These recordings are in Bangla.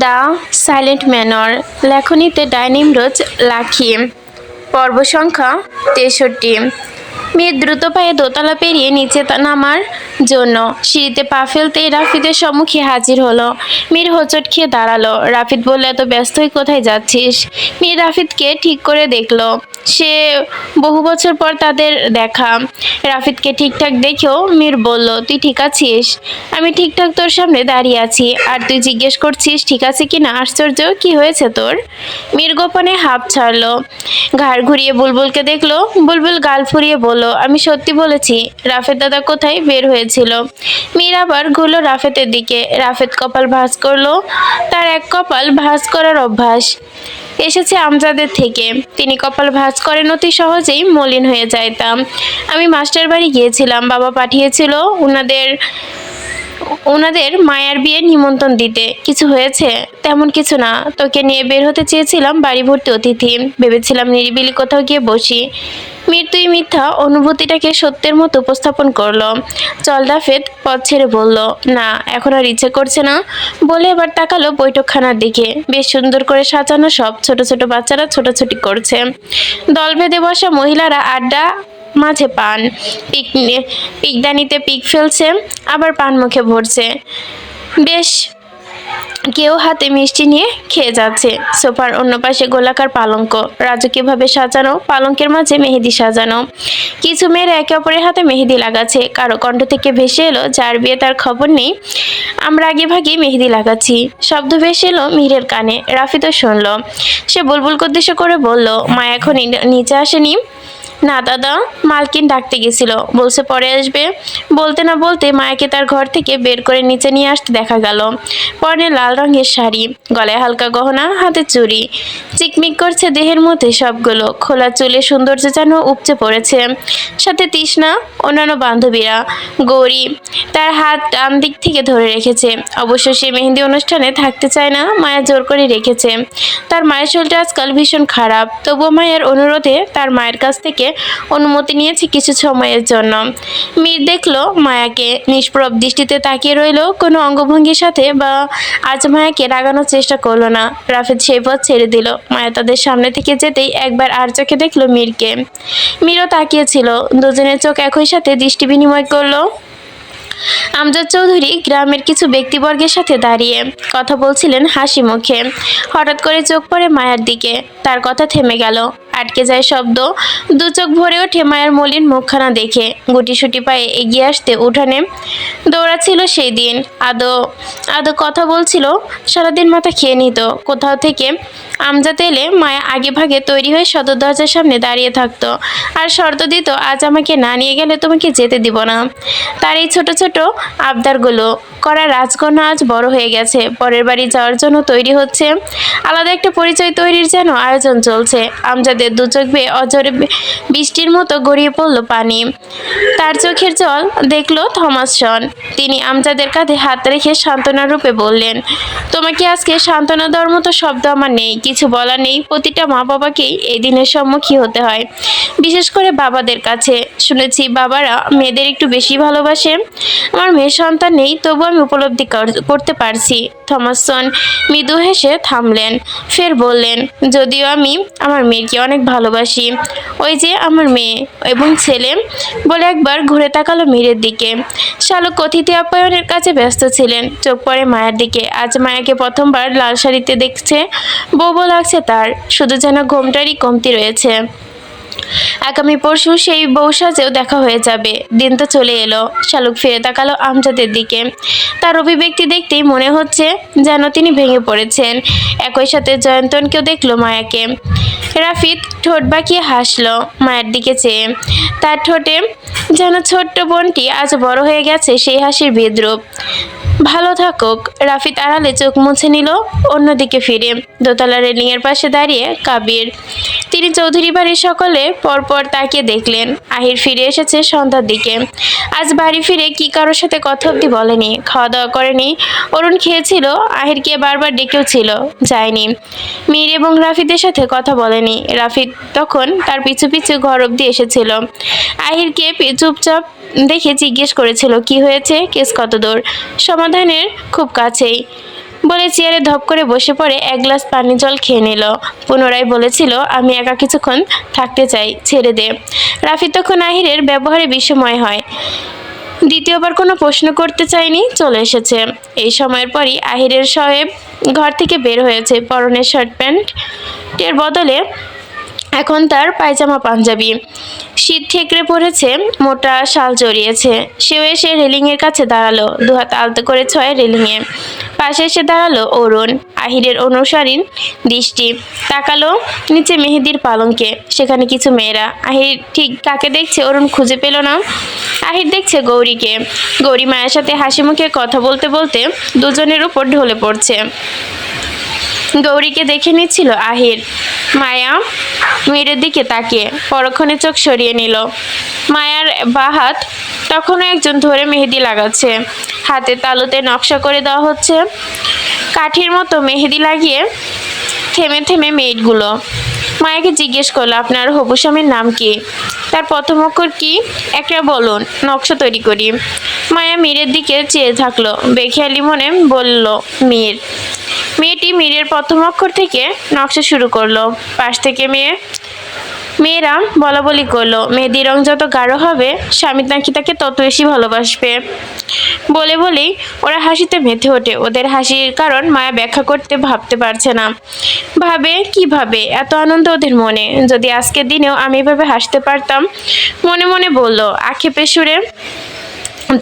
দ্য সাইলেন্ট ম্যানর লেখনীতে ডাইনিমরোজ লাখি পর্ব সংখ্যা 63। মেয়ে দ্রুত পায়ে দোতলা পেরিয়ে নিচে নামার জন্য সিঁড়িতে পা ফেলতেই রাফিদের সম্মুখে হাজির হলো। মীর হোঁচট খেয়ে দাঁড়ালো। রাফিদ বলল, এত ব্যস্তই কোথায় যাচ্ছিস? মীর রাফিদকে ঠিক করে দেখলো। সে বহু বছর পর তাদের দেখা। রাফিদকে ঠিকঠাক দেখেও মীর বলল, তুই ঠিক আছিস? আমি ঠিকঠাক তোর সামনে দাঁড়িয়ে আছি, আর তুই জিজ্ঞেস করছিস ঠিক আছে কিনা? আশ্চর্য, কি হয়েছে তোর? মীর গোপনে হাঁপ ছাড়লো। ঘাড় ঘুরিয়ে বুলবুলকে দেখলো। বুলবুল গাল ফুরিয়ে বলল, আমি সত্যি বলেছি। রাফেদ দাদা কোথায় বের হয়েছিল? মীর আবার ঘুরলো রাফেদের দিকে। রাফেদ কপাল ভাঁজ করলো। তার এক কপাল ভাঁজ করার অভ্যাস এসেছে আমজাদের থেকে। তিনি কপাল ভাঁজ করেন অতি সহজেই মলিন হয়ে যাইতাম। আমি মাস্টার বাড়ি গিয়েছিলাম, বাবা পাঠিয়েছিল ওনাদের মায়ার বিয়ে নিমন্ত্রণ দিতে। কিছু হয়েছে? তেমন কিছু না। তোকে নিয়ে বের হতে চেয়েছিলাম, বাড়ি ভর্তি অতিথি। ভেবেছিলাম নিরিবিলি কোথাও গিয়ে বসি। মীর তুই মিথ্যা অনুভূতিটাকে সত্যের মতো উপস্থাপন করলো। চল রাফেদ পথ ছেড়ে বলল, না এখন আর ইচ্ছে করছে না বলে এবার তাকালো বৈঠকখানার দিকে। বেশ সুন্দর করে সাজানো সব। ছোট ছোট বাচ্চারা ছোটাছুটি করছে। দল বেঁধে বসা মহিলারা আড্ডা, মাঝে পান। পিকদানিতে পিক ফেলছে, আবার পান মুখে ভরছে। বেশ কেউ হাতে মিষ্টি নিয়ে খেয়ে যাচ্ছে। সোফার অন্য পাশে গোলাকার পালঙ্ক, রাজকীয়ভাবে সাজানো। পালঙ্কের মাঝে মেহেদি সাজানো। কিছু মেয়েরা একে অপরের হাতে মেহেদি লাগাচ্ছে। কারো কণ্ঠ থেকে ভেসে এলো, যার বিয়ে তার খবর নেই, আমরা আগে ভাগে মেহেদি লাগাচ্ছি। শব্দ ভেসে এলো মীরের কানে। রাফিদও শুনল। সে বুলবুলকে উদ্দেশ্য করে বলল, মা এখন নিচে আসেনি? না দাদা, মালকিন ডাকতে গেছিল, বলছে পরে আসবে। বলতে না বলতে মায়াকে তার ঘর থেকে বের করে নিচে নিয়ে আসতে দেখা গেল। পরনে লাল রঙের শাড়ি, গলায় হালকা গহনা, হাতে চুড়ি। চিকমিক করছে দেহের মধ্যে সবগুলো। খোলা চুলে সৌন্দর্য যেন উপচে পড়েছে। সাথে তৃষ্ণা, অন্যান্য বান্ধবীরা। গৌরী তার হাত ডান দিক থেকে ধরে রেখেছে। অবশ্য সে মেহেন্দি অনুষ্ঠানে থাকতে চায় না, মায়া জোর করে রেখেছে। তার মায়ের শরীরটা আজকাল ভীষণ খারাপ, তবুও মায়ের অনুরোধে তার মায়ের কাছ থেকে অনুমতি নিয়েছে কিছু সময়ের জন্য। মীর দেখলো মায়াকে, নিষ্প্রভ দৃষ্টিতে তাকিয়ে রইল। কোনো অঙ্গভঙ্গির সাথে বা আজ মায়াকে রাগানোর চেষ্টা করলো না। রাফেদ সেই পথ ছেড়ে দিল। মায়া তাদের সামনে থেকে যেতেই একবার আর চোখে দেখলো মীরকে। মীরও তাকিয়েছিল। দুজনের চোখ একই সাথে দৃষ্টি বিনিময় করলো। আমজাদ চৌধুরী গ্রামের কিছু ব্যক্তিবর্গের সাথে দাঁড়িয়ে কথা বলছিলেন হাসি মুখে। হঠাৎ করে চোখ পড়ে মায়ার দিকে। তার কথা থেমে গেল। আটকে যায় শব্দ। দু চোখ ভরে ওঠে মায়ের মলিন মুখখানা দেখে। গুটিসুটি পায়ে এগিয়ে আসতে উঠানে দৌড়াচ্ছিল সেই দিন। আদো আদো কথা বলছিল। সারাদিন মাথা খেয়ে নিত। কোথাও থেকে আমজাদ এলে মায়া আগে ভাগে তৈরি হয়ে সদর দরজার সামনে দাঁড়িয়ে থাকতো আর শর্ত দিত, আজ আমাকে না নিয়ে গেলে তোমাকে যেতে দিব না। তার এই ছোট ছোট আবদারগুলো করা রাজকন্যা আজ বড় হয়ে গেছে। পরের বাড়ি যাওয়ার জন্য তৈরি হচ্ছে। আলাদা একটা পরিচয় তৈরির যেন আয়োজন চলছে। আমজাদের দু চোখ বেয়ে অঝরে বৃষ্টির মতো গড়িয়ে পড়ল পানি। তার চোখের জল দেখলো থমাসন। তিনি আমজাদের কাঁধে হাত রেখে সান্ত্বনার রূপে বললেন, তোমাকে আজকে সান্ত্বনা দেওয়ার মতো শব্দ আমার নেই, কিছু বলার নেই। প্রতিটা মা বাবাকেই এই দিনের সম্মুখীন হতে হয়, বিশেষ করে বাবাদের কাছে। শুনেছি বাবারা মেয়েদের একটু বেশি ভালোবাসে। আমার মেয়ের সন্তান নেই, তবু আমি উপলব্ধি করতে পারছি। থমাসন মৃদু হেসে থামলেন, ফের বললেন, যদিও আমি আমার মেয়েকে অনেক ভালোবাসি। ওই যে আমার মেয়ে এবং ছেলে। বলে একবার ঘুরে তাকালো মীরের দিকে। শালক অতিথি আপ্যায়নের কাছে ব্যস্ত ছিলেন। চোখ পড়ে মায়ের দিকে। আজ মায়াকে প্রথমবার লাল শাড়িতে দেখছে। বউ লাগছে তার, শুধু যেন ঘোমটারই কমতি রয়েছে। আগামী পরশু সেই বউ সাজেও দেখা হয়ে যাবে। দিন তো চলে এলো। শালুক ফিরে তাকালো আমজাদের দিকে। তার অভিব্যক্তি দেখতেই মনে হচ্ছে যেন তিনি ভেঙে পড়েছেন। একই সাথে জয়ন্তনকেও দেখলো মায়াকে। রাফিদ ঠোঁট বাঁকিয়ে হাসলো মায়ের দিকে চেয়ে। তার ঠোঁটে যেন ছোট্ট বোনটি আজ বড় হয়ে গেছে সেই হাসির বিদ্রুপ। ভালো থাকুক। রাফিদ আড়ালে চোখ মুছে নিল। অন্যদিকে ফিরে দোতলা রেলিংয়ের পাশে দাঁড়িয়ে কাবির। তিনি চৌধুরী বাড়ির সকলে পরপর তাকিয়ে দেখলেন। আহির ফিরে এসেছে সন্ধ্যার দিকে। আজ বাড়ি ফিরে কি কারোর সাথে কথা অব্দি বলেনি, খাওয়া দাওয়া করেনি। অরুণ খেয়েছিল, আহিরকে বারবার ডেকেও ছিল, যায়নি। মীর এবং রাফিদের সাথে কথা বলেনি। রাফিদ তখন তার পিছু পিছু ঘর অব্দি এসেছিল। আহিরকে চুপচাপ দেখে জিজ্ঞেস করেছিল, কি হয়েছে, কেস কত দূর? সমাধানের খুব কাছেই। বলে চেয়ারে ধপ করে বসে পড়ে এক গ্লাস পানি জল খেয়ে নিল। পুনরায় বলেছিল, আমি একা কিছুক্ষণ থাকতে চাই, ছেড়ে দে। রাফি তখন আহিরের ব্যবহারে বিস্ময় হয়। দ্বিতীয়বার কোনো প্রশ্ন করতে চায়নি, চলে এসেছে। এই সময়ের পরই আহিরের সাহেব ঘর থেকে বের হয়েছে। পরনে শার্ট প্যান্টের বদলে এখন তার পায়জামা পাঞ্জাবি। শীত ঠেকরে পড়েছে, মোটা শাল জড়িয়েছে। সেও এসে রেলিংয়ের কাছে দাঁড়ালো, দুহাত আলতো করে ছয় রেলিংয়ে। পাশে এসে দাঁড়ালো অরুণ। আহিরের অনুসারীর দৃষ্টি তাকালো নিচে মেহেদির পালঙ্কে। সেখানে কিছু মেয়েরা। আহির ঠিক কাকে দেখছে অরুণ খুঁজে পেল না। আহির দেখছে গৌরীকে। গৌরী মায়ের সাথে হাসি মুখে কথা বলতে বলতে দুজনের উপর ঢলে পড়ছে। গৌরীকে দেখে নিচ্ছিল আহির। মায়া মেয়ের দিকে তাকিয়ে পরক্ষণে চোখ সরিয়ে নিল। মায়ার বাঁ হাত তখনও একজন ধরে মেহেদি লাগাচ্ছে। হাতে তালুতে নকশা করে দেওয়া হচ্ছে। কাঠির মতো মেহেদি লাগিয়ে থেমে থেমে মেয়েটগুলো। মায়াকে জিজ্ঞেস করলো, আপনার হবু স্বামীর নাম কি? তার প্রথম অক্ষর কি একটা বলুন, নকশা তৈরি করি। মায়া মীরের দিকে চেয়ে থাকলো, বেখেয়ালি মনে বলল মীর। মেয়েটি মীরের প্রথম অক্ষর থেকে নকশা শুরু করলো। পাশ থেকে মেয়েরা বলা বলি করলো, মেহেদির রং যত গাঢ় হবে স্বামী নাকি তাকে তত বেশি ভালোবাসবে। বলে বলেই ওরা হাসিতে মেতে ওঠে। ওদের হাসির কারণ মায়া ব্যাখ্যা করতে ভাবতে পারছে না। ভাবে কিভাবে এত আনন্দ ওদের মনে? যদি আজকের দিনেও আমি এভাবে হাসতে পারতাম। মনে মনে বলল আক্ষেপের সুরে।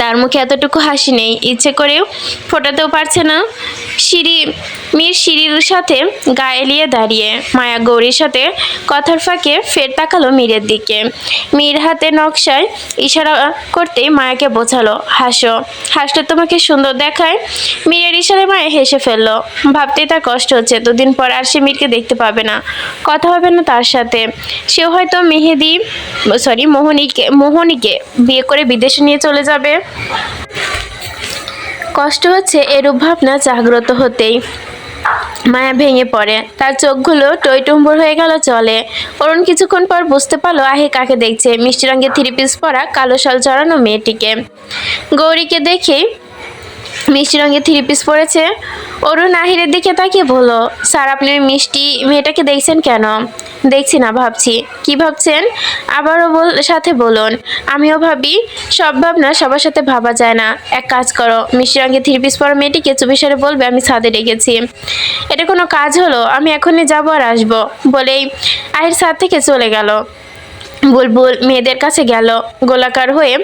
তার মুখে এতটুকু হাসি নেই, ইচ্ছে করেও ফোটাতেও পারছে না। সিঁড়ির সাথে গা এলিয়ে দাঁড়িয়ে মায়া গৌরীর সাথে কথার ফাঁকে ফের তাকালো মীরের দিকে। মীর হাতে নকশায় ইশারা করতেই মায়াকে বোঝালো, হাসো, হাসলে তোমাকে সুন্দর দেখায়। মীরের ইশারায় মায়া হেসে ফেললো। ভাবতেই তার কষ্ট হচ্ছে, দুদিন পর আর সে মীরকে দেখতে পাবে না, কথা হবে না তার সাথে। সেও হয়তো মোহনীকে বিয়ে করে বিদেশে নিয়ে চলে যাবে। কষ্ট হচ্ছে এরূপ ভাবনা জাগ্রত হতেই। মায়া ভেঙে পড়ে, তার চোখগুলো টইটুম্বর হয়ে গেল জলে। অরুণ কিছুক্ষণ পর বুঝতে পারলো আহির কাকে দেখছে, মিষ্টি রঙের থ্রি পিস পরা কালো শাল জড়ানো মেয়েটিকে। গৌরীকে দেখেই মিষ্টি রঙের থ্রি পিস পরেছে। অরুণ আহিরের দিকে তাকিয়ে বলল, স্যার আপনি ওই মিষ্টি মেয়েটাকে দেখছেন কেন? দেখছি না, ভাবছি। কি ভাবছেন? আবারও সাথে বলুন। আমিও ভাবি, সব ভাবনা সবার সাথে ভাবা যায় না। এক কাজ করো, মিষ্টি রঙের থ্রি পিস পরা মেয়েটিকে চুপিসারে বলবে আমি ছাদে ডেকেছি। এটা কোনো কাজ হলো? আমি এখনই যাবো আর আসবো। বলেই আহির ছাদ থেকে চলে গেল। বুলবুল মেয়েদের কাছে গেল। গোলাকার হয়ে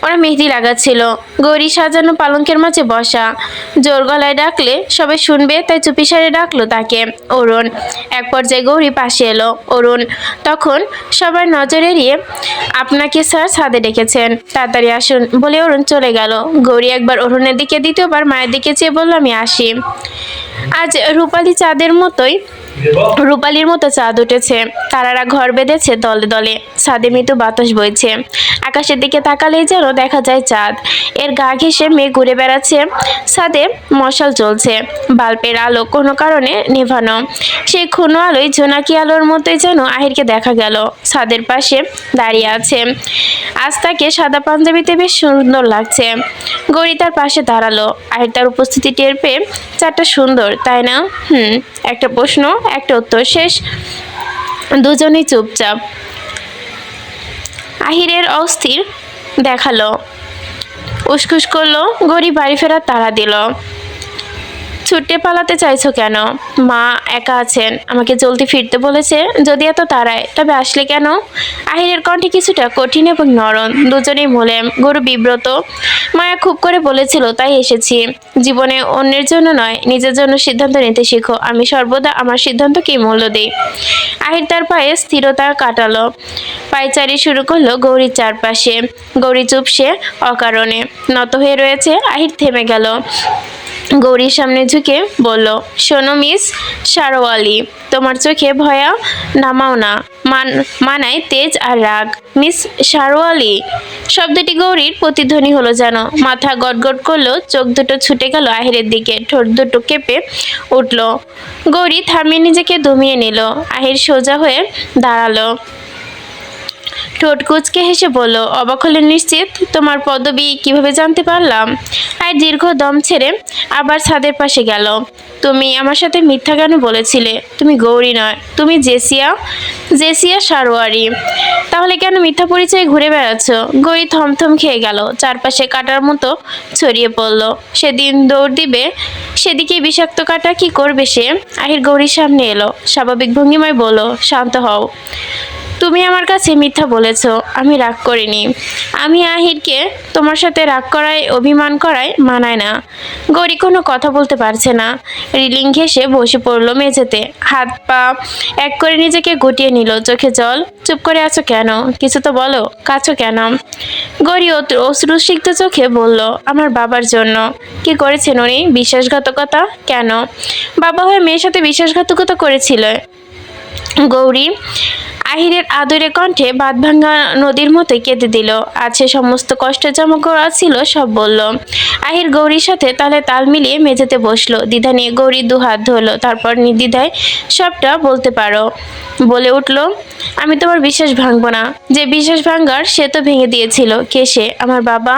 ওরা মেহেদি লাগাচ্ছিল। গৌরী সাজানো পালঙ্কের মাঝে বসা। জোর গলায় ডাকলে সবাই শুনবে, তাই চুপিসারে ডাকলো তাকে। অরুণ। এক পর্যায়ে গৌরী পাশে এলো। অরুণ তখন সবার নজর এড়িয়ে, আপনাকে স্যার ছাদে ডেকেছেন, তাড়াতাড়ি আসুন বলে অরুণ চলে গেল। গৌরী একবার অরুণের দিকে, দ্বিতীয়বার মায়ের দিকে চেয়ে বলল, আমি আসি। আজ রূপালির মতো চাঁদ উঠেছে। তারারা ঘর বেঁধেছে দলে দলে। ছাদে মৃদু বাতাস বইছে। আকাশের দিকে তাকালেই যেন দেখা যায় চাঁদ। এর গা ঘেঁষে মেঘ ঘুরে বেড়াচ্ছে। ছাদে মশাল জ্বলছে, বাল্বের আলো কোনো কারণে নেভানো। সেই ক্ষুণ আলোয় জোনাকি আলোর মতোই যেন আহিরকে দেখা গেল, ছাদের পাশে দাঁড়িয়ে আছে। আজ তাকে সাদা পাঞ্জাবিতে বেশ সুন্দর লাগছে। গৌরী তার পাশে দাঁড়ালো। আহির তার উপস্থিতি টের পেয়ে, চারটা সুন্দর তাই না? একটা প্রশ্ন, একটা উত্তর, শেষ। দুজনেই চুপচাপ। আহিরের অস্থির দেখালো, উসখুস করলো। গৌরী বাড়ি ফেরার তাড়া দিল। ছুটে পালাতে চাইছো কেন? মা একা আছেন, আমাকে জলদি ফিরতে বলেছে। যদি এত তাড়ায় তবে আসলে কেন? আহিরের কণ্ঠে কিছুটা কঠিন এবং নরম। দুজনেই মোলেম। গরু বিব্রত। মায়া খুব করে বলেছিল তাই এসেছি। জীবনে অন্যের জন্য নয়, নিজের জন্য সিদ্ধান্ত নিতে শিখো। আমি সর্বদা আমার সিদ্ধান্তকেই মূল্য দিই। আহির তার পায়ে স্থিরতা কাটালো। পায়চারি শুরু করলো গৌরীর চারপাশে। গৌরী চুপসে অকারণে নত হয়ে রয়েছে। আহির থেমে গেল। গৌরীর সামনে ঝুঁকে বলল, শোনো মিস শারওয়ালি, তোমার চোখে ভয়া নামাও না, মানায় তেজ আর রাগ। মিস শারওয়ালি শব্দটি গৌরীর প্রতিধ্বনি হলো যেন। মাথা গটগট করলো, চোখ দুটো ছুটে গেল আহিরের দিকে, ঠোঁট দুটো কেঁপে উঠল। গৌরী থামিয়ে নিজেকে দমিয়ে নিল। আহির সোজা হয়ে দাঁড়ালো। ঠোঁট কুঁচকে হেসে বলল, অবাক হলে নিশ্চিত? তোমার পদবি কিভাবে জানতে পারলাম? আর দীর্ঘ দম ছেড়ে আবার ছাদের পাশে গেল। তুমি আমার সাথে মিথ্যা কেন বলেছিলে? তুমি গৌরী নয়, তুমি জেসিয়া। জেসিয়া সারোয়ারি। তাহলে কেন মিথ্যা পরিচয়ে ঘুরে বেড়াচ্ছ? গৌরী থমথম খেয়ে গেল, চারপাশে কাটার মতো ছড়িয়ে পড়ল। সেদিন দৌড় দিবে সেদিকে বিষাক্ত কাটা, কি করবে সে? আহির গৌরীর সামনে এলো, স্বাভাবিক ভঙ্গিমায় বলল, শান্ত হও। তুমি আমার কাছে মিথ্যা বলেছ, আমি রাগ করিনি। আমি আহিরকে তোমার সাথে রাগ করায়, অভিমান করায় মানায় না। গৌরী কোনো কথা বলতে পারছে না, রিলিং ঘেঁষে বসে পড়লো মেঝেতে, হাত পা এক করে নিজেকে গুটিয়ে নিল, চোখে জল। চুপ করে আছো কেন? কিছু তো বলো, কাছো কেন? গৌরী অশ্রুসিক্ত চোখে বলল, আমার বাবার জন্য। কি করেছেন উনি? বিশ্বাসঘাতকতা? কেন? বাবা হয়ে মেয়ের সাথে বিশ্বাসঘাতকতা করেছিল? গৌরী আহিরের আদরে কণ্ঠে বাঁধভাঙা নদীর মতোই কেঁদে দিল। আছে সমস্ত কষ্ট জমা করা ছিল সব বলল। আহির গৌরীর সাথে তালে তাল মিলিয়ে মেঝেতে বসলো। দ্বিধা নিয়ে গৌরী দু হাত ধরলো, তারপর নির্দ্বিধায় সবটা বলতে পারো বলে উঠল, আমি তোমার বিশ্বাস ভাঙবো না। যে বিশ্বাস ভাঙার সে তো ভেঙে দিয়েছিল। কে সে? আমার বাবা।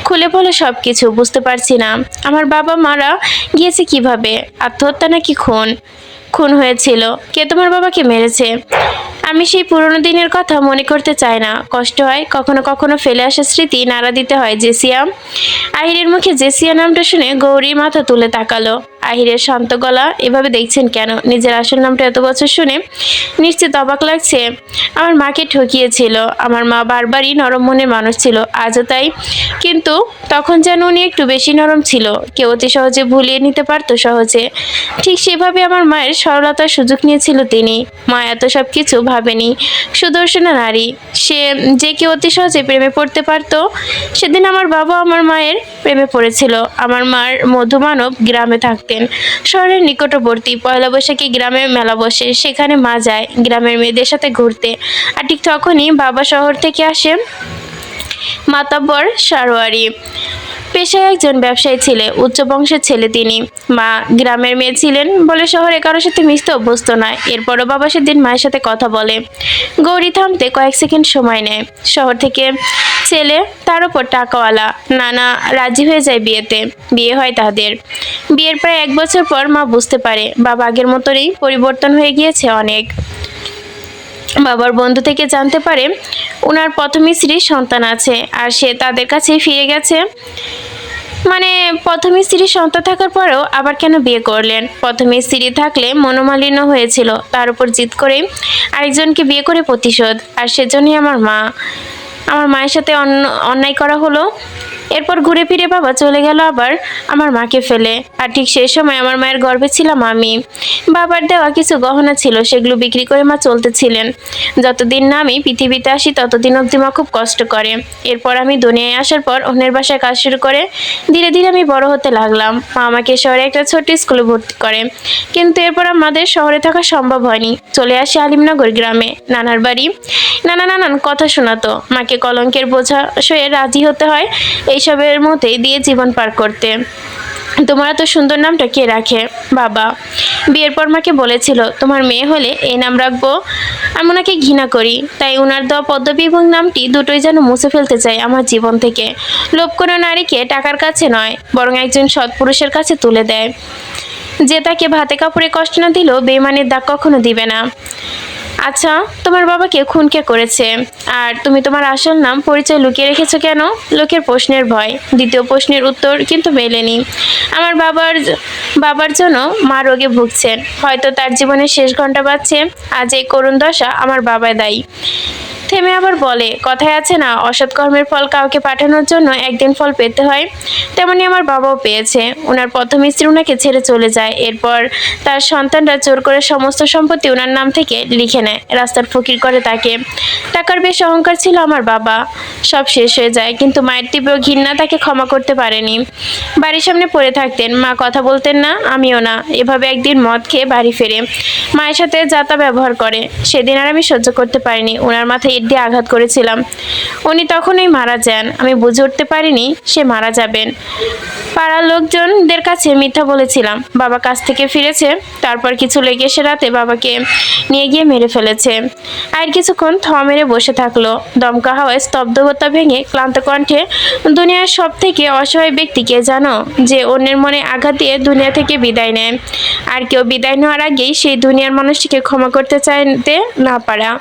খুলে বলো সব কিছু, বুঝতে পারছি না। আমার বাবা মারা গিয়েছে কিভাবে? আত্মহত্যা নাকি খুন? খুন হয়েছিল। কে তোমার বাবাকে মেরেছে? আমি সেই পুরনো দিনের কথা মনে করতে চাই না, কষ্ট হয়। কখনো কখনো ফেলে আসা স্মৃতি নাড়া দিতে হয়। জেসিয়া। আহিরের মুখে জেসিয়া নামটা শুনে গৌরী মাথা তুলে তাকালো। আহিরের শান্ত গলা। এভাবে দেখছেন কেন? নিজের আসল নামটা এত বছর শুনে নিশ্চিত অবাক লাগছে। আমার মাকে ঠকিয়েছিল। আমার মা বারবারই নরম মনের মানুষ ছিল, আজও তাই। কিন্তু তখন যেন উনি একটু বেশি নরম ছিল। কেউ অতি সহজে ভুলিয়ে নিতে পারতো সহজে। ঠিক সেভাবে আমার মায়ের সরলতার সুযোগ নিয়েছিল তিনি। মা এত সব কিছু ভাবেনি। সুদর্শনা নারী, সে যে কেউ অতি সহজে প্রেমে পড়তে পারত। সেদিন আমার বাবা আমার মায়ের প্রেমে পড়েছিল। আমার মার মধুমানব গ্রামে থাকতেন, শহরের নিকটবর্তী। পয়লা বৈশাখে গ্রামে মেলা বসে, সেখানে মা যায় গ্রামের মেয়েদের সাথে ঘুরতে। আর ঠিক তখনই বাবা শহর থেকে আসে। মাতাব্বর সারোয়ারি পেশায় একজন ব্যবসায়ী ছেলে, উচ্চ বংশের ছেলে তিনি। মা গ্রামের মেয়ে ছিলেন বলে শহরে কারোর সাথে মিশতে অভ্যস্ত নয়। এরপরও বাবা সেদিন মায়ের সাথে কথা বলে। গৌরী থামতে কয়েক সেকেন্ড সময় নেয়। শহর থেকে ছেলে, তার উপর টাকাওয়ালা। নানা রাজি হয়ে যায় বিয়েতে। বিয়ে হয় তাদের। বিয়ের প্রায় 1 বছর পর মা বুঝতে পারে বাবা আগের মতোই পরিবর্তন হয়ে গিয়েছে অনেক। বাবার বন্ধু থেকে জানতে পারে ওনার প্রথম স্ত্রীর সন্তান আছে, আর সে তাদের কাছেই ফিরে গেছে। মানে প্রথম স্ত্রীর সন্তান থাকার পরেও আবার কেন বিয়ে করলেন? প্রথম স্ত্রী থাকলে মনোমালিন্য হয়েছিল, তার উপর জিদ করে আরেকজনকে বিয়ে করে প্রতিশোধ। আর সেজন্যই আমার মায়ের সাথে অন্যায় করা হলো। এরপর ঘুরে ফিরে বাবা চলে গেল আবার আমার মাকে ফেলে। আর ঠিক সেই সময় আমার মায়ের গর্ভে ছিলাম আমি। বাবার দেওয়া কিছু গহনা ছিল, সেগুলো বিক্রি করে মা চলতেছিলেন। যতদিন না আমি পৃথিবীতে আসি ততদিন অবধি মা খুব কষ্ট করে। এরপর আমি দুনিয়ায় আসার পর অন্যের বাসায় কাজ শুরু করে ধীরে ধীরে আমি বড় হতে লাগলাম। মা আমাকে শহরে একটা ছোট্ট স্কুলে ভর্তি করে। কিন্তু এরপর আমাদের শহরে থাকা সম্ভব হয়নি। চলে আসি আলিমনগর গ্রামে, নানার বাড়ি। নানান কথা শোনাতো। মাকে কলঙ্কের বোঝা সয়ে রাজি হতে হয় এইসবের মধ্যেই দিয়ে জীবন পার করতে। তোমার এত সুন্দর নামটা কে রাখে? বাবা। বিয়ের পর মাকে বলেছিল তোমার মেয়ে হলে এই নাম রাখবো। আমি ওনাকে ঘৃণা করি, তাই ওনার দেওয়া পদবি এবং নামটি দুটোই যেন মুছে ফেলতে চাই আমার জীবন থেকে। লোভ কোনো নারীকে টাকার কাছে নয়, বরং একজন সৎ পুরুষের কাছে তুলে দেয়, যে তাকে ভাতে কাপড়ে কষ্ট না দিলেও বেইমানের দাগ কখনো দিবে না। আচ্ছা, তোমার বাবাকে খুন কে করেছে? আর তুমি তোমার আসল নাম পরিচয় লুকিয়ে রেখেছো কেন? লোকের প্রশ্নের ভয়। দ্বিতীয় প্রশ্নের উত্তর কিন্তু মেলেনি। আমার বাবার জন্য মা রোগে ভুগছেন, হয়তো তার জীবনের শেষ ঘন্টা বাজছে। আজ এই করুণ দশা আমার বাবা দায়ী। থেমে আবার বলে, কথায় আছে না, অসৎ কর্মের ফল কাউকে পাঠানোর জন্য একদিন ফল পেতে হয়। তেমনি আমার বাবাও পেয়েছে। ওনার প্রথম স্ত্রী ওনাকে ছেড়ে চলে যায়। এরপর তার সন্তানরা জোর করে সমস্ত সম্পত্তি ওনার নাম থেকে লিখে নেয়, রাস্তার ফকির করে তাকে। টাকার বেশ অহংকার ছিল আমার বাবা। সব শেষ হয়ে যায়, কিন্তু মায়ের তীব্র ঘৃণা তাকে ক্ষমা করতে পারেনি। বাড়ির সামনে পড়ে থাকতেন, মা কথা বলতেন না, আমিও না। এভাবে একদিন মদ খেয়ে বাড়ি ফেরে মায়ের সাথে যাতা ব্যবহার করে। সেদিন আর আমি সহ্য করতে পারিনি। ওনার মাথায় ইট দিয়ে আঘাত করেছিলাম। উনি তখনই মারা যান। আমি বুঝে উঠতে পারিনি সে মারা যাবেন। পাড়ার লোকজনদের কাছে মিথ্যা বলেছিলাম বাবা কাজ থেকে ফিরেছে, তারপর কিছু লেগে এসে রাতে বাবাকে নিয়ে গিয়ে মেরে ফেলেছে। আর কিছুক্ষণ থ মেরে বসে থাকলো। দমকা হাওয়ায় স্তব্ধতা ভেঙে ক্লান্ত কণ্ঠে, দুনিয়ার সব থেকে অসহায় ব্যক্তিকে জানো, যে অন্যের মনে আঘাত দিয়ে দুনিয়া থেকে বিদায় নেয়, আর কেউ বিদায় নেওয়ার আগেই সেই দুনিয়ার মানুষটিকে ক্ষমা করতে চাইতে না পারা।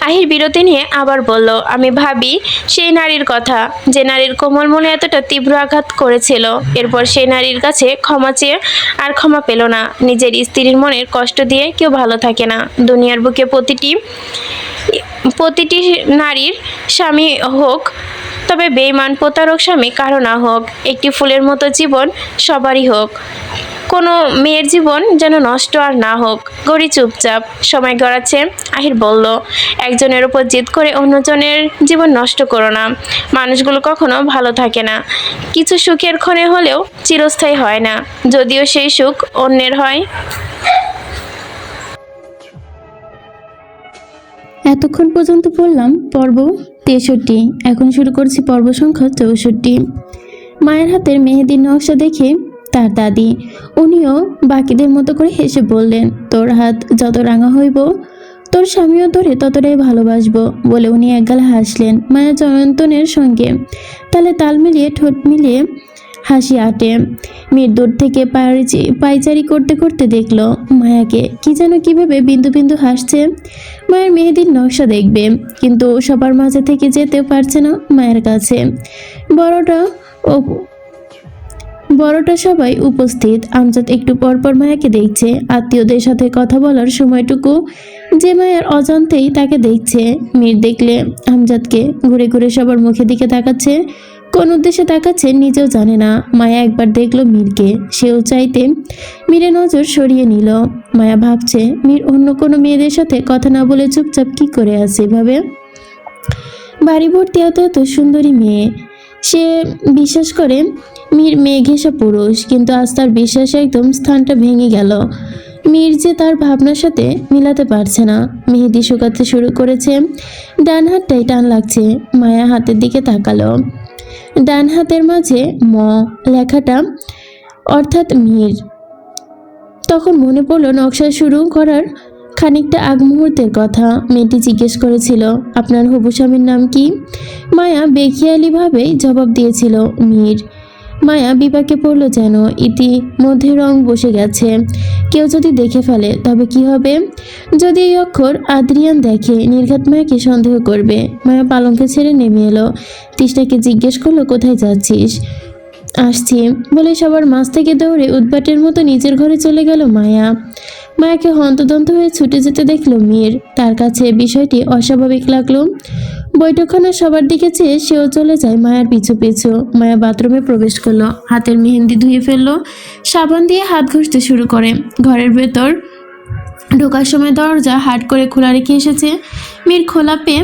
আহির বিরতি নিয়ে আবার বলল, আমি ভাবি সেই নারীর কথা, যে নারীর কোমল মনে এতটা তীব্র আঘাত করেছিল। এরপর সেই নারীর কাছে ক্ষমা চেয়ে আর ক্ষমা পেল না। নিজের স্ত্রীর মনের কষ্ট দিয়ে কেউ ভালো থাকে না। দুনিয়ার বুকে প্রতিটি নারীর স্বামী হোক, তবে বেঈমান প্রতারক স্বামী কারো না হোক। একটি ফুলের মতো জীবন সবারই হোক, কোনো মেয়ের জীবন যেন নষ্ট আর না হোক। গড়ি চুপচাপ সময় গড়াচ্ছে। আহির বলল, একজনের ওপর জিদ করে অন্যজনের জীবন নষ্ট করো না। মানুষগুলো কখনো ভালো থাকে না। কিছু সুখের ক্ষণে হলেও চিরস্থায়ী হয় না, যদিও সেই সুখ অন্যের হয়। এতক্ষণ পর্যন্ত পড়লাম পর্ব 63। এখন শুরু করছি পর্ব সংখ্যা 64। মায়ের হাতের মেহেদির নকশা দেখে তার দাদি, উনিও বাকিদের মতো করে হেসে বললেন, তোর হাত যত রাঙা হইব তোর স্বামীও তোরে ততটাই ভালোবাসবো বলে উনি একগাল হাসলেন। মায়া জয়ন্তনের সঙ্গে তালে তাল মিলিয়ে ঠোঁট মিলিয়ে হাসি আটে। মীর দূর থেকে পায়চারি করতে করতে দেখলো মায়াকে, কি যেন কিভাবে বিন্দু বিন্দু হাসছে। মায়ের মেহেদির নকশা দেখবে, কিন্তু সবার মাঝে থেকে যেতেও পারছে না মায়ের কাছে। বড়টা সবাই উপস্থিত। আমজাদ একটু পরপর মায়াকে দেখছে। আত্মীয়দের সাথে কথা বলার সময়টুকু যে মায়ের অজান্তেই তাকে দেখছে। মীর দেখলে আমজাদকে ঘুরে ঘুরে সবার মুখের দিকে তাকাচ্ছে। কোন উদ্দেশ্যে তাকাচ্ছে নিজেও জানে না। মায়া একবার দেখলো মীরকে, সেও চাইতে মীরের নজর সরিয়ে নিল। মায়া ভাবছে, মীর অন্য কোনো মেয়েদের সাথে কথা না বলে চুপচাপ কি করে আছে ভাবে। বাড়ি ভর্তি এত এত সুন্দরী মেয়ে, সে বিশ্বাস করে মীর মেয়ে ঘেঁষা পুরুষ, কিন্তু আজ তার বিশ্বাসে একদম স্থানটা ভেঙে গেল। মীর যে তার ভাবনার সাথে মিলাতে পারছে না। মেহেদি শুকাতে শুরু করেছে, ডান হাতটাই টান লাগছে। মায়া হাতের দিকে তাকালো। ডান হাতের মাঝে ম লেখাটা, অর্থাৎ মীর। তখন মনে পড়ল নকশা শুরু করার খানিকটা আগ মুহূর্তের কথা। মেয়েটি জিজ্ঞেস করেছিল, আপনার হবু স্বামীর নাম কি? মায়া বেখিয়ালিভাবেই জবাব দিয়েছিল, মীর। মায়া বিপাকে পড়ল যেন। ইতিমধ্যে রং বসে গেছে। কেউ যদি দেখে ফেলে তবে কি হবে? যদি এই অক্ষর আদ্রিয়ান দেখে, নির্ঘাত মায়াকে সন্দেহ করবে। মায়া পালঙ্কে ছেড়ে নেমে এলো। তৃষ্ণাকে জিজ্ঞেস করলো, কোথায় যাচ্ছিস? আসছি বলে সবার মাঝ থেকে দৌড়ে উদ্বাটের মতো নিজের ঘরে চলে গেল মায়া। মায়াকে হন্তদন্ত হয়ে ছুটে যেতে দেখলো মীর। তার কাছে বিষয়টি অস্বাভাবিক লাগলো। বৈঠকখানা সবার দিকে চেয়ে সেও চলে যায় মায়ার পিছু পিছু। মায়া বাথরুমে প্রবেশ করলো, হাতের মেহেন্দি ধুয়ে ফেললো, সাবান দিয়ে হাত ঘষতে শুরু করে। ঘরের ভেতর ঢোকার সময় দরজা হাট করে খোলা রেখে এসেছে। মীর খোলা পেয়ে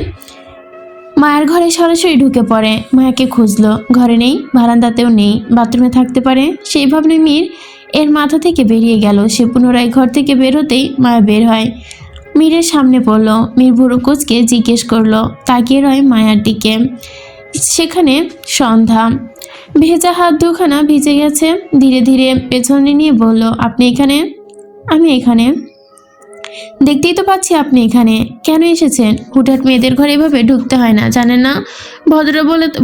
মায়ের ঘরে সরাসরি ঢুকে পড়ে। মায়াকে খুঁজলো, ঘরে নেই, বারান্দাতেও নেই, বাথরুমে থাকতে পারে সেই ভাবনায় মীর এর মাথা থেকে বেরিয়ে গেল। সে পুনরায় ঘর থেকে বের হতেই মায়া বের হয়, মীরের সামনে পড়ল। মীর ভুরু কুঁচকে জিজ্ঞেস করলো, তাকিয়ে রয় মায়ার দিকে। সেখানে সন্ধ্যা। ভেজা হাত দুখানা ভিজে গেছে। ধীরে ধীরে পেছনে নিয়ে বলল, আপনি এখানে? আমি এখানে? দেখতেই তো পাচ্ছি আপনি এখানে। কেন এসেছেন? হুটহাট মেয়েদের ঘরে এভাবে ঢুকতে হয় না, জানেন না?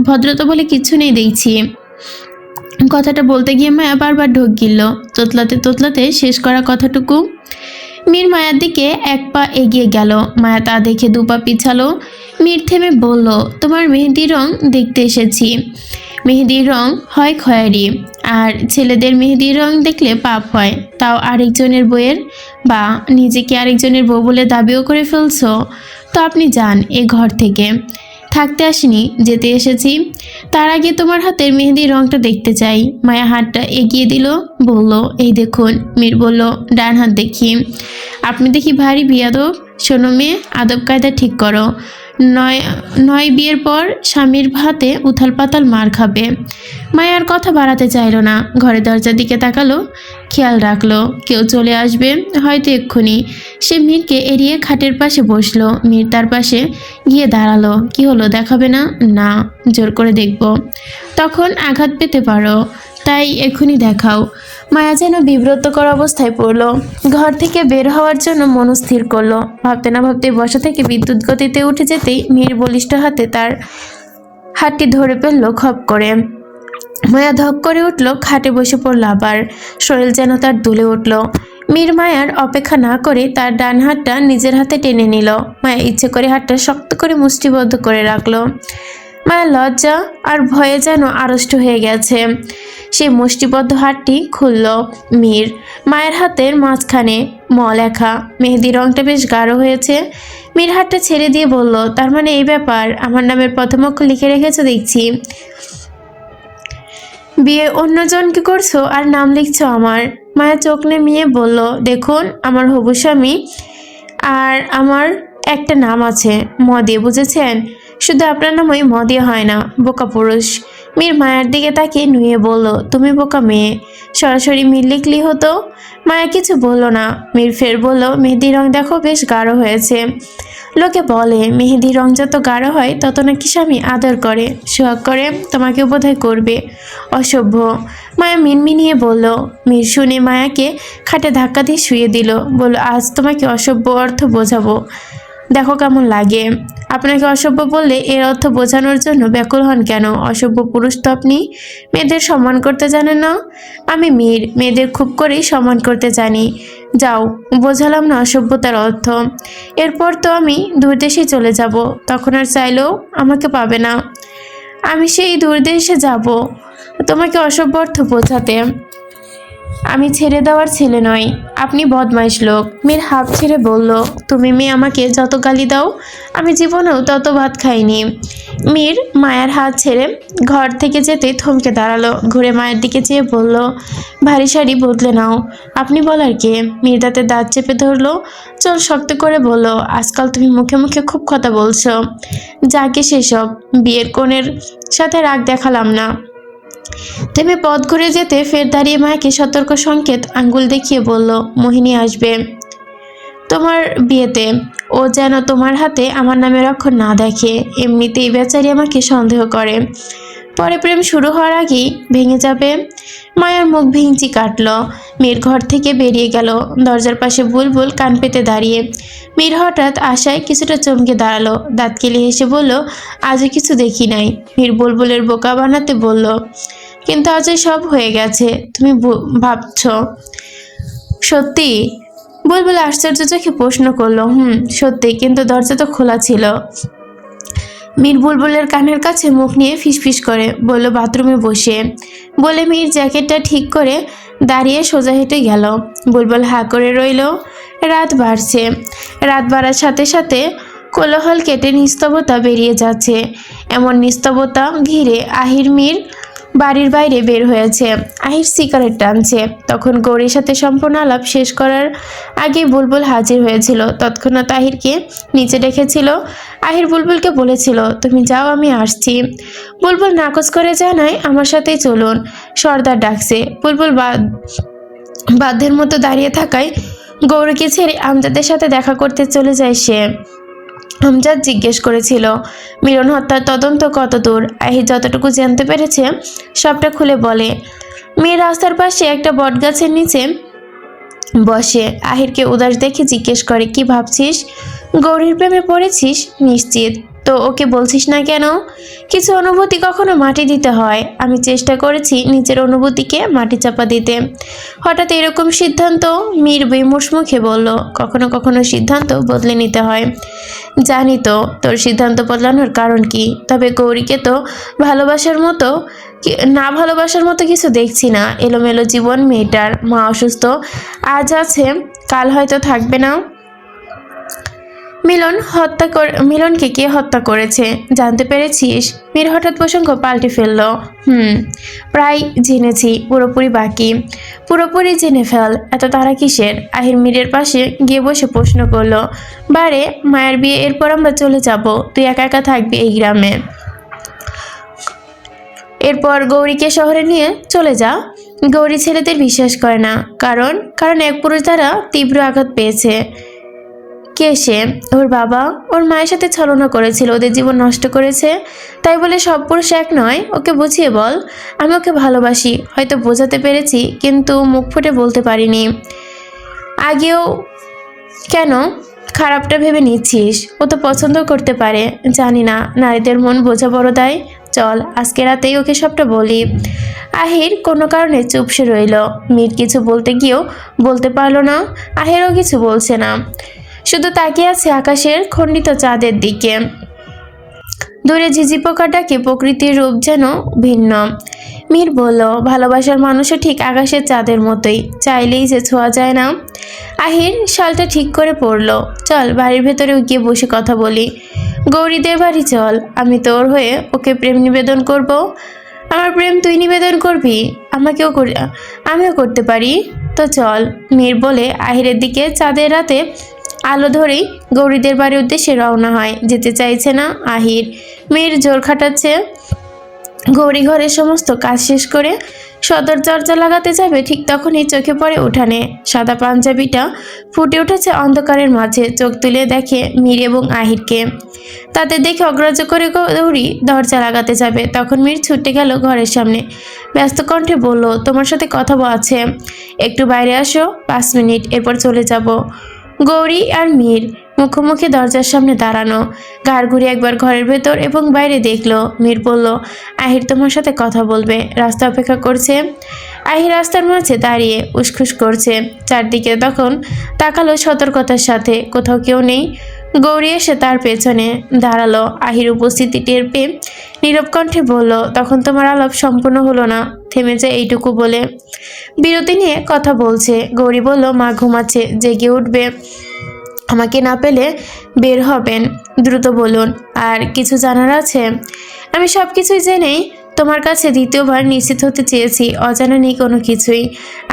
ভদ্রতা বলে কিছু নেই দেখছি। কথাটা বলতে গিয়ে মায়া বারবার ঢোক গিলল। তোতলাতে তোতলাতে শেষ করা কথাটুকু। মীর মায়ার দিকে এক পা এগিয়ে গেল। মায়া তা দেখে দুপা পিছালো। মীর থেমে বলল, তোমার মেহেদির রং দেখতে এসেছি। মেহেদির রং হয় খয়েরি, আর ছেলেদের মেহেদির রং দেখলে পাপ হয়, তাও আরেকজনের বউয়ের। বা নিজেকে আরেকজনের বউ বলে দাবিও করে ফেলছো? তো আপনি যান এ ঘর থেকে। থাকতে আসিনি, যেতে এসেছি। তার আগে তোমার হাতের মেহেদির রংটা দেখতে চাই। মায়া হাতটা এগিয়ে দিল, বলল, এই দেখুন। মীর বলল, ডান হাত দেখি। আপনি দেখি ভারী বিয়াদব। শোনো মেয়ে, আদব কায়দা ঠিক করো, নয় বিয়ের পর স্বামীর হাতে উথাল পাতাল মার খাবে। মায়া আর কথা বাড়াতে চাইল না, ঘরের দরজার দিকে তাকালো। খেয়াল রাখলো কেউ চলে আসবে হয়তো এক্ষুনি। সে মীরকে এড়িয়ে খাটের পাশে বসলো। মীর তার পাশে গিয়ে দাঁড়ালো। কি হলো, দেখাবে না? না, জোর করে দেখব তখন আঘাত পেতে পারো, তাই এক্ষুনি দেখাও। মায়া যেন বিব্রতকর অবস্থায় পড়লো। ঘর থেকে বের হওয়ার জন্য মনস্থির করলো। ভাবতে না ভাবতে বসা থেকে বিদ্যুৎ গতিতে উঠে যেতেই মীর বলিষ্ঠ হাতে তার হাতটি ধরে ফেললো খপ করে। মায়া ধক করে উঠল, খাটে বসে পড়ল আবার। শরীর যেন তার দুলে উঠল। মীর মায়ার অপেক্ষা না করে তার ডান হাতটা নিজের হাতে টেনে নিল। মায়া ইচ্ছে করে হাতটা শক্ত করে মুষ্টিবদ্ধ করে রাখলো। মায়া লজ্জা আর ভয়ে যেন আড়ষ্ট হয়ে গেছে। সেই মুষ্টিবদ্ধ হাতটি খুলল। মীর মায়ের হাতের মাঝখানে ম লেখা। মেহেদি রংটা বেশ গাঢ় হয়েছে। মীর হাতটা ছেড়ে দিয়ে বলল, তার মানে এই ব্যাপার, আমার নামের প্রথম অক্ষর লিখে রেখেছো দেখছি। বিয়ে অন্যজনকে করছো আর নাম লিখছো আমার। মায়া চোখ নেমিয়ে বলল, দেখুন আমার হবু স্বামী আর আমার একটা নাম আছে, মদে, বুঝেছেন? শুধু আপনার নামই মদে হয় না, বোকা পুরুষ। মীর মায়ের দিকে তাকিয়ে নুয়ে বলল, তুমি বোকা মেয়ে, সরাসরি মীর লিখলি হতো। মায়া কিছু বলল না। মীর ফের বলল, মেহেদি রং দেখো বেশ গাঢ় হয়েছে। লোকে বলে মেহেদি রং যত গাঢ় হয় তত নাকি স্বামী আদর করে, সোহাগ করে, তোমাকেও বোধহয় করবে। অসভ্য। মায়া মিনমিনিয়ে বলল। মীর শুনে মায়াকে খাটে ধাক্কা দিয়ে শুয়ে দিল। বলল, আজ তোমাকে অসভ্য অর্থ বোঝাবো, দেখো কেমন লাগে। আপনাকে অসভ্য বললে এর অর্থ বোঝানোর জন্য ব্যাকুল হন কেন? অসভ্য পুরুষ তো আপনি। মেয়েদের সম্মান করতে জানেন না? আমি মীর, মেয়েদের খুব করেই সম্মান করতে জানি। যাও, বোঝালাম না অসভ্যতার অর্থ। এরপর তো আমি দূরদেশে চলে যাব, তখন আর চাইলেও আমাকে পাবে না। আমি সেই দূরদেশে যাব তোমাকে অসভ্য অর্থ বোঝাতে। আমি ছেড়ে দেওয়ার ছেলে নই, আপনি বদমাইশ লোক। মীর হাঁপ ছেড়ে বলল, তুমি মেয়ে আমাকে যত গালি দাও আমি জীবনেও তত ভাত খাইনি। মীর মায়ের হাত ছেড়ে ঘর থেকে যেতে থমকে দাঁড়ালো। ঘুরে মায়ের দিকে চেয়ে বলল, ভারী শাড়ি বদলে নাও। আপনি বলার কে? মীর দাঁতে দাঁত চেপে ধরলো। চল শক্ত করে বলল, আজকাল তুমি মুখে মুখে খুব কথা বলছো। যাকে সেসব, বিয়ের কনের সাথে রাগ দেখালাম না। থেমে পথ ঘুরে যেতে ফের দাঁড়িয়ে মায়াকে সতর্ক সংকেত আঙ্গুল দেখিয়ে বলল, মোহিনী আসবে তোমার বিয়েতে, ও যেন তোমার হাতে আমার নামের অক্ষর না দেখে। এমনিতেই বেচারি আমাকে সন্দেহ করে, পরে প্রেম শুরু হওয়ার আগেই ভেঙে যাবে। মায়ার মুখ ভেঙচি কাটল। মীর ঘর থেকে বেরিয়ে গেল। দরজার পাশে বুলবুল কান পেতে দাঁড়িয়ে। মীর হঠাৎ আশায় কিছুটা চমকে দাঁড়ালো। দাঁত কেলে হেসে বলল, আজও কিছু দেখি নাই। মীর বুলবুলের বোকা বানাতে বলল, কিন্তু আজই সব হয়ে গেছে, তুমি ভাবছ সত্যি? বুলবুল আশ্চর্য চোখে প্রশ্ন করলো, সত্যি, কিন্তু দরজা তো খোলা ছিল। মীর বুলবুলের কানের কাছে মুখ নিয়ে ফিসফিস করে বলল, বাথরুমে বসে। বলে মীর জ্যাকেটটা ঠিক করে দাঁড়িয়ে সোজা হেঁটে গেল। বুলবুল হা করে রইল। রাত বাড়ছে। রাত বাড়ার সাথে সাথে কোলাহল কেটে নিস্তবতা বেরিয়ে যাচ্ছে। এমন নিস্তবতা ঘিরে আহির মীর বাড়ির বাইরে বের হয়েছে। আহির সিগারেট টানছে। তখন গৌরীর সাথে সম্পূর্ণ আলাপ শেষ করার আগেই বুলবুল হাজির হয়েছিল। তৎক্ষণাৎ আহিরকে নিচে ডেকেছিল। আহির বুলবুলকে বলেছিল, তুমি যাও, আমি আসছি। বুলবুল নাকচ করে জানায়, আমার সাথেই চলুন। সর্দার ডাকছে। বুলবুল বাধ্যের মতো দাঁড়িয়ে থাকায় গৌরীকে ছেড়ে আমজাদের সাথে দেখা করতে চলে যায় সে। আমজাদ জিজ্ঞেস করেছিল, মিলন হত্যার তদন্ত কত দূর? আহির যতটুকু জানতে পেরেছে সবটা খুলে বলে। মেয়ে রাস্তার পাশে একটা বটগাছের নিচে বসে আহিরকে উদাস দেখে জিজ্ঞেস করে, কি ভাবছিস? গৌরীর প্রেমে পড়েছিস? নিশ্চিত। তো ওকে বলছিস না কেন? কিছু অনুভূতি কখনো মাটি দিতে হয়। আমি চেষ্টা করেছি নিজের অনুভূতিকে মাটি চাপা দিতে। হঠাৎ এরকম সিদ্ধান্ত? মীর বিমর্ষ মুখে বলল, কখনো কখনো সিদ্ধান্ত বদলে নিতে হয়। জানি তো তোর সিদ্ধান্ত বদলানোর কারণ কি, তবে গৌরীকে তো ভালোবাসার মতো না ভালোবাসার মতো কিছু দেখছি না। এলোমেলো জীবন মেয়েটার। মা অসুস্থ, আজ আছে কাল হয়তো থাকবে না। মিলনকে কে হত্যা করেছে জানতে পেরেছিস? মীর হঠাৎ প্রসঙ্গ পাল্টে ফেলল। প্রায় জেনেছি, পুরোপুরি বাকি। পুরোপুরি জেনে ফেল, এত তারা কিসের? আহির মীরের পাশে গিয়ে বসে প্রশ্ন করলো। বারে, মায়ের বিয়ে, এরপর আমরা চলে যাব, তুই একা একা থাকবি এই গ্রামে। এরপর গৌরীকে শহরে নিয়ে চলে যা। গৌরী ছেলেদের বিশ্বাস করে না, কারণ কারণ এক পুরুষ দ্বারা তীব্র আঘাত পেয়েছে। কে সে? ওর বাবা ওর মায়ের সাথে ছলনা করেছিল, ওদের জীবন নষ্ট করেছে। তাই বলে সব পুরুষ এক নয়। ওকে বুঝিয়ে বল আমি ওকে ভালোবাসি। হয়তো বোঝাতে পেরেছি, কিন্তু মুখ ফুটে বলতে পারিনি। আগেও কেন খারাপটা ভেবে নিচ্ছিস? ও তো পছন্দ করতে পারে। জানি না, নারীদের মন বোঝা বড় দায়। চল আজকে রাতেই ওকে সবটা বলি। আহির কোনো কারণে চুপসে রইল। মীর কিছু বলতে গিয়েও বলতে পারল না। আহিরও কিছু বলছে না, শুধু তাকিয়ে আছে আকাশের খণ্ডিত চাঁদের দিকে। দূরে ঝিঝি পোকা ডাকে, প্রকৃতির রূপ যেন ভিন্ন। মীর বলল, ভালোবাসার মানুষও ঠিক আকাশের চাঁদের মতোই, চাইলেই যে ছোঁয়া যায় না। আহির শালটা ঠিক করে পড়ল। চল বাড়ির ভেতরে গিয়ে বসে কথা বলি। গৌরীদের বাড়ি চল, আমি তোর হয়ে ওকে প্রেম নিবেদন করব। আমার প্রেম তুই নিবেদন করবি? আমিও করতে পারি, তো চল। মীর বলে আহিরের দিকে চাঁদের রাতে আলো ধরেই গৌরীদের বাড়ির উদ্দেশ্যে রওনা হয়। যেতে চাইছে না আহির। মীর জোর খাটাচ্ছে। গৌরী ঘরের সমস্ত কাজ শেষ করে সদর দরজা লাগাতে যাবে, ঠিক তখনই চোখে পড়ে উঠানে সাদা পাঞ্জাবিটা ফুটে উঠেছে অন্ধকারের মাঝে। চোখ তুলে দেখে মীর এবং আহিরকে। তাদের দেখে অগ্রাহ্য করে গৌরী দরজা লাগাতে যাবে, তখন মীর ছুটে গেল ঘরের সামনে। ব্যস্ত কণ্ঠে বলল, তোমার সাথে কথা আছে, একটু বাইরে আসো, 5 মিনিট, এরপর চলে যাব। গৌরী আর মীর মুখোমুখি দরজার সামনে দাঁড়ানো। ঘাড় ঘুরে একবার ঘরের ভেতর এবং বাইরে দেখলো। মীর বলল, আহির তোমার সাথে কথা বলবে, রাস্তা অপেক্ষা করছে। আহির রাস্তার মাঝে দাঁড়িয়ে উসখুস করছে। চারদিকে তখন তাকালো সতর্কতার সাথে, কোথাও কেউ নেই। গৌরী এসে তার পেছনে দাঁড়ালো। আহির উপস্থিতি টের পেয়ে নীরব কণ্ঠে বলল, তখন তোমার আলাপ সম্পূর্ণ হলো না? থেমে যায় এইটুকু বলে বিরতি নিয়ে কথা বলছে। গৌরী বলল, মা ঘুমাচ্ছে, জেগে উঠবে, আমাকে না পেলে বের হবেন, দ্রুত বলুন। আর কিছু জানার আছে? আমি সব কিছুই জেনেই তোমার কাছে দ্বিতীয়বার নিশ্চিত হতে চেয়েছি, অজানা নেই কোনো কিছুই।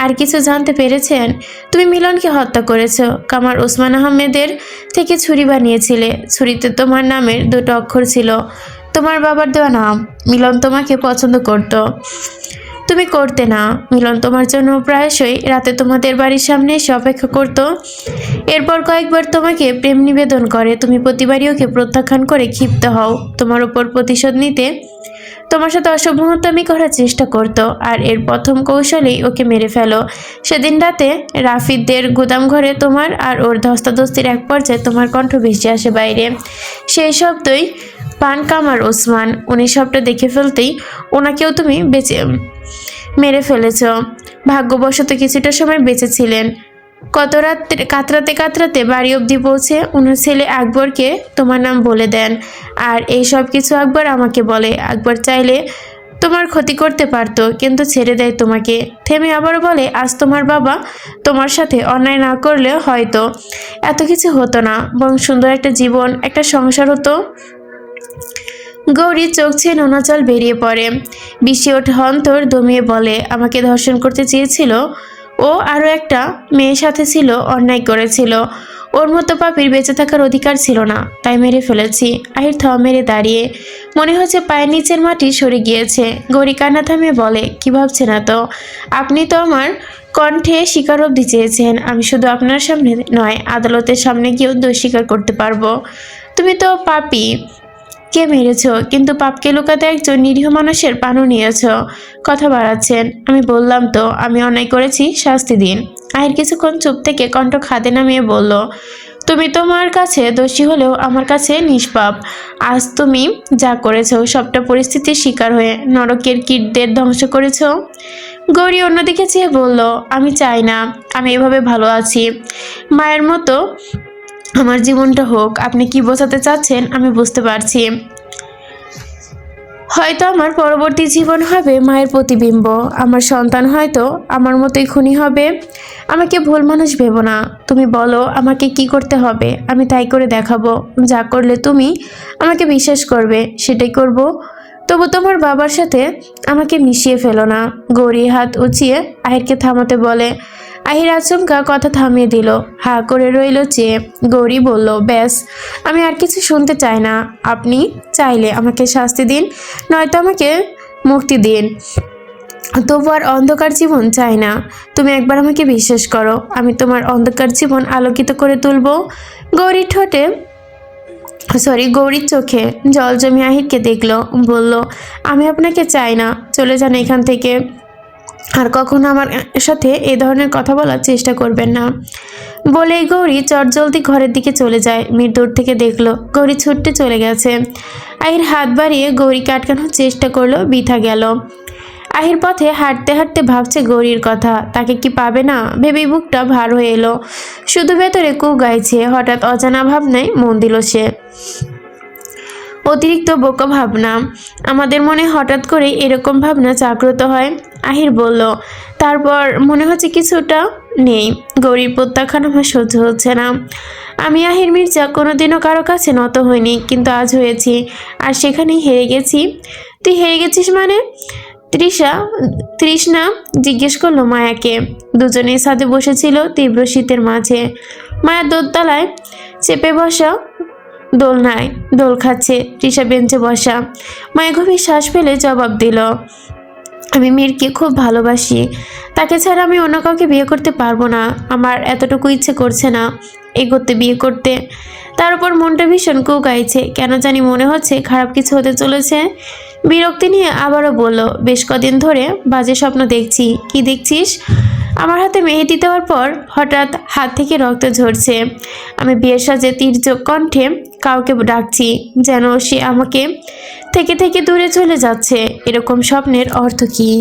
আর কিছু জানতে পেরেছেন? তুমি মিলনকে হত্যা করেছো। কামার ওসমান আহমেদের থেকে ছুরি বানিয়েছিলে। ছুরিতে তোমার নামের 2টো অক্ষর ছিল, তোমার বাবার দেওয়া নাম। মিলন তোমাকে পছন্দ করত, তুমি করতে না। মিলন তোমার জন্য প্রায়শই রাতে তোমাদের বাড়ির সামনে এসে অপেক্ষা করত। এরপর কয়েকবার তোমাকে প্রেম নিবেদন করে, তুমি প্রতিবারই ওকে প্রত্যাখ্যান করে ক্ষিপ্ত হও। তোমার ওপর প্রতিশোধ নিতে তোমার সাথে অশুভ মুহূর্তমি করার চেষ্টা করত, আর এর প্রথম কৌশলেই ওকে মেরে ফেলো। সেদিন রাতে রাফিদের গুদাম ঘরে তোমার আর ওর ধস্তাধস্তির এক পর্যায়ে তোমার কণ্ঠ ভেসে আসে বাইরে। সেই শব্দই পান কামার ওসমান। উনি সবটা দেখে ফেলতেই ওনাকেও তুমি মেরে ফেলেছ। ভাগ্যবশত কিছুটা সময় বেঁচেছিলেন। কত রাত্রে কাতরাতে কাতরাতে বাড়ি অবধি পৌঁছে ওনার ছেলে আকবরকে তোমার নাম বলে দেন। আর এই সব কিছু আকবর আমাকে বলে। আকবর চাইলে তোমার ক্ষতি করতে পারতো, কিন্তু ছেড়ে দেয় তোমাকে। থেমে আবারও বলে, আজ তোমার বাবা তোমার সাথে অন্যায় না করলে হয়তো এত কিছু হতো না, বরং সুন্দর একটা জীবন, একটা সংসার হতো। গৌরী চোখ ছেয়ে নোনাচল বেরিয়ে পড়ে। বিষে ওঠে অন্তর দমিয়ে বলে, আমাকে ধর্ষণ করতে চেয়েছিল ও, আরও একটা মেয়ের সাথে ছিল, অন্যায় করেছিল। ওর মতো পাপীর বেঁচে থাকার অধিকার ছিল না, তাই মেরে ফেলেছি। আহির থ মেরে দাঁড়িয়ে, মনে হচ্ছে পায়ের নিচের মাটি সরে গিয়েছে। গৌরী কান্না থামিয়ে বলে, কি ভাবছে না তো? আপনি তো আমার কণ্ঠে স্বীকারোক্তি চেয়েছেন। আমি শুধু আপনার সামনে নয়, আদালতের সামনে গিয়েও দোষ স্বীকার করতে পারবো। তুমি তো পাপী, কে মেরেছ, কিন্তু পাপকে লুকাতে একজন নিরীহ মানুষের প্রাণও নিয়েছ। কথা বাড়াচ্ছেন। আমি বললাম তো আমি অন্যায় করেছি, শাস্তি দিন। আহির কিছুক্ষণ চুপ থেকে কণ্ঠ খাদে নামিয়ে বলল, তুমি তোমার কাছে দোষী হলেও আমার কাছে নিষ্পাপ। আজ তুমি যা করেছ সবটা পরিস্থিতির শিকার হয়ে নরকের কীটদের ধ্বংস করেছ। গৌরী অন্যদিকে চেয়ে বলল, আমি চাই না, আমি এভাবে ভালো আছি। মায়ের মতো আমার জীবনটা হোক। আপনি কি বোঝাতে চাচ্ছেন আমি বুঝতে পারছি। হয়তো আমার পরবর্তী জীবন হবে মায়ের প্রতিবিম্ব। আমার সন্তান হয়তো আমার মতোই খুনি হবে। আমাকে ভুল মানুষ ভেবো না। তুমি বলো আমাকে কি করতে হবে, আমি তাই করে দেখাবো। যা করলে তুমি আমাকে বিশ্বাস করবে সেটাই করব। তবু তোমার বাবার সাথে আমাকে মিশিয়ে ফেলো না। গৌরী হাত উঁচিয়ে আহিরকে থামাতে বলে। আহির আচমকা কথা থামিয়ে দিল, হা করে রইল চেয়ে। গৌরী বলল, ব্যাস, আমি আর কিছু শুনতে চাই না। আপনি চাইলে আমাকে শাস্তি দিন, নয়তো আমাকে মুক্তি দিন। তবু আর অন্ধকার জীবন চাই না। তুমি একবার আমাকে বিশ্বাস করো, আমি তোমার অন্ধকার জীবন আলোকিত করে তুলবো। গৌরীর চোখে জল জমি আহিরকে দেখলো, বলল, আমি আপনাকে চাই না, চলে যান এখান থেকে। আর কখনো আমার সাথে এ ধরনের কথা বলার চেষ্টা করবেন না। বলেই গৌরী চটজলদি ঘরের দিকে চলে যায়। মীর দূর থেকে দেখলো গৌরী ছুটতে চলে গেছে। আহির হাত বাড়িয়ে গৌরীকে আটকানোর চেষ্টা করলো, বৃথা গেল। আহির পথে হাঁটতে হাঁটতে ভাবছে গৌরীর কথা, তাকে কি পাবে না ভেবেই বুকটা ভার হয়ে এলো। শুধু ভেতরে কু গাইছে। হঠাৎ অজানা ভাবনায় মন দিল সে। অতিরিক্ত বোকা ভাবনা। আমাদের মনে হঠাৎ করে এরকম ভাবনা জাগ্রত হয়। আহির বলল, তারপর মনে হচ্ছে কিছুটা নেই। গৌরীর প্রত্যাখ্যান আমার সহ্য হচ্ছে না। আমি আহির মির্জা কোনোদিনও কারো কাছে নত হইনি, কিন্তু আজ হয়েছি, আর সেখানেই হেরে গেছি। তুই হেরে গেছিস মানে? তৃষ্ণা জিজ্ঞেস করলো মায়াকে। দুজনেই ছাদে বসেছিল তীব্র শীতের মাঝে। মায়া দোতলায় চেপে বসা দোলনায় দোল খাচ্ছে, তৃষা বেঞ্চে বসা। মায়া গভীর শ্বাস ফেলে জবাব দিল, আমি মীরকে খুব ভালোবাসি, তাকে ছাড়া আমি অন্য কাউকে বিয়ে করতে পারবো না। আমার এতটুকু ইচ্ছে করছে না এগোতে, বিয়ে করতে। তার উপর মনটা ভীষণ কুকাইছে, কেন জানি মনে হচ্ছে খারাপ কিছু হতে চলেছে। বিরক্তি নিয়ে আবারও বলল, বেশ কদিন ধরে বাজে স্বপ্ন দেখছি। কি দেখছিস? আমার হাতে মেহেদি দেওয়ার পর হঠাৎ হাত থেকে রক্ত ঝরছে। আমি বিয়ের সাজে তীর্যক কণ্ঠে কাউকে ডাকছি, যেন সে আমাকে থেকে থেকে দূরে চলে যাচ্ছে। এরকম স্বপ্নের অর্থ কী?